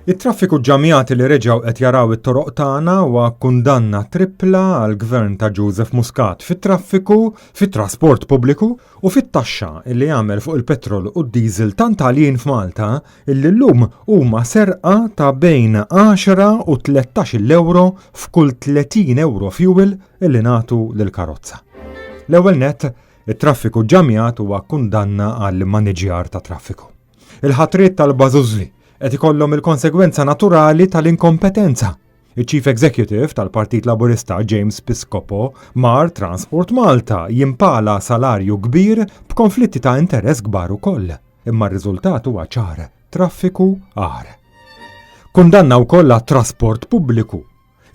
it-traffiku ġġamjati li reġgħu qed jaraw it-toroq tagħna huwa kundanna tripla għall-Gvern ta' Joseph Muscat fit-traffiku, fit-trasport pubbliku u fit-taxxa li jagħmel fuq il-petrol u d-diesel tant għaljin f'Malta illi llum huma serqa ta' bejn 10 u 13 euro f'kull 30 euro fuel illi nagħtu lill-karozza. L-ewwel nett, it-traffiku ġġamjat huwa kundanna għall-maniġjar ta' traffiku. Il-ħatriet tal-bażużli qed ikollhom il-konsegwenza naturali tal-inkompetenza. Il-Chief Executive tal-Partit Laburista James Piscopo mar Transport Malta jimpala salarju kbir b'konflitti ta' interess kbar ukoll. Imma r-riżultat huwa ċar, traffiku għar. Kundanna wkoll għat-trasport pubbliku.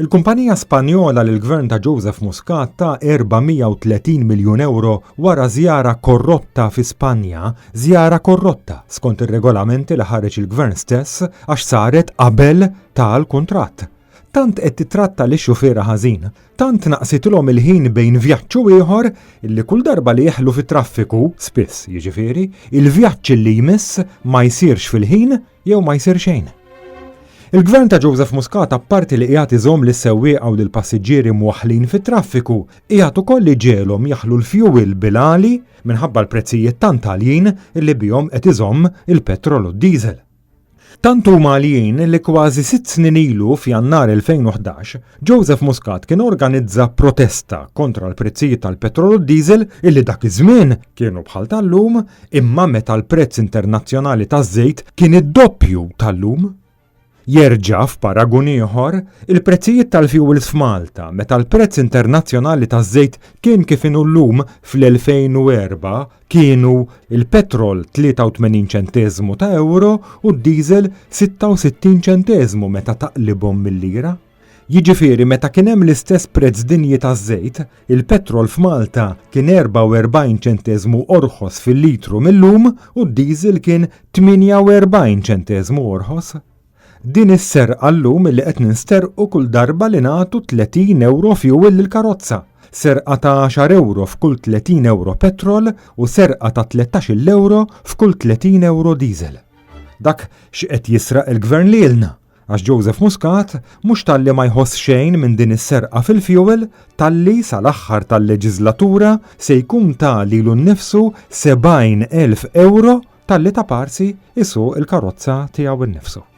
Il-kumpanija Spanjola li l-Gvern ta' Joseph Muscat ta' 430 miljun euro wara żjara korrotta fi Spanja, żjara korrotta skont ir-regolamenti li ħareġ il-Gvern stess għax saret qabel tal-kuntratt. Tant qed titratta li xufiera ħażin, tant naqsitilhom il-ħin bejn vjaġġ u ieħor illi kull darba li jeħlu fit-traffiku, spiss jiġifieri, il-vjaġġ li jmiss ma jsirx fil-ħin jew ma jsir xejn. Il-Gvern ta' Joseph Muscat apparti li qiegħed iżomm lis-sewwieqa u lill-passiġġieri mwaħħlin fit-traffiku, qiegħed ukoll iġielhom jaħlu l-fuel bil-għali minħabba l-prezzijiet tant għaljin illi bihom qed iżomm il-petrol u d-diesel. Tant huma għaljin li kważi 6 snin ilu f'Jannar 2011, Joseph Muscat kien organizza protesta kontra l-prezzijiet tal-petrol u d-diesel illi dak iż-żmien kienu bħal tal-lum, imma meta l-prezz internazzjonali taż-żejt kien id-doppju tal-lum. Jerġa' f'paragun ieħor, il-prezzijiet tal-fuels f'Malta meta l-prezz internazzjonali taż-żejt kien kif inhu llum fl-2004 kienu il-petrol 83 ċenteżmu ta' euro u d-diesel 66 ċenteżmu meta taqlibhom mill-lira. Jiġifieri meta kien hemm l-istess prezz dinji taż-żejt, il-petrol f'Malta kien 44 ċenteżmu orħos fil-litru mill-lum u d-diesel kien 48 ċenteżmu orħos. Din is-serqa llum li qed ninsterqu kull darba li nagħtu 30 euro fuel lill-karozza, serqa ta' 10 euro f'kull 30 euro petrol u serqa ta' 13 euro f'kull 30 euro diesel. Dak x'qed jisraq il-Gvern lilna, għax Joseph Muscat mhux talli ma jħoss xejn minn din is-serqa fil-fuel talli sal-aħħar tal-leġislatura se jkun ta' lilu nnifsu 70,000 euro talli ta' parsi isuq il-karozza tiegħu innifsu.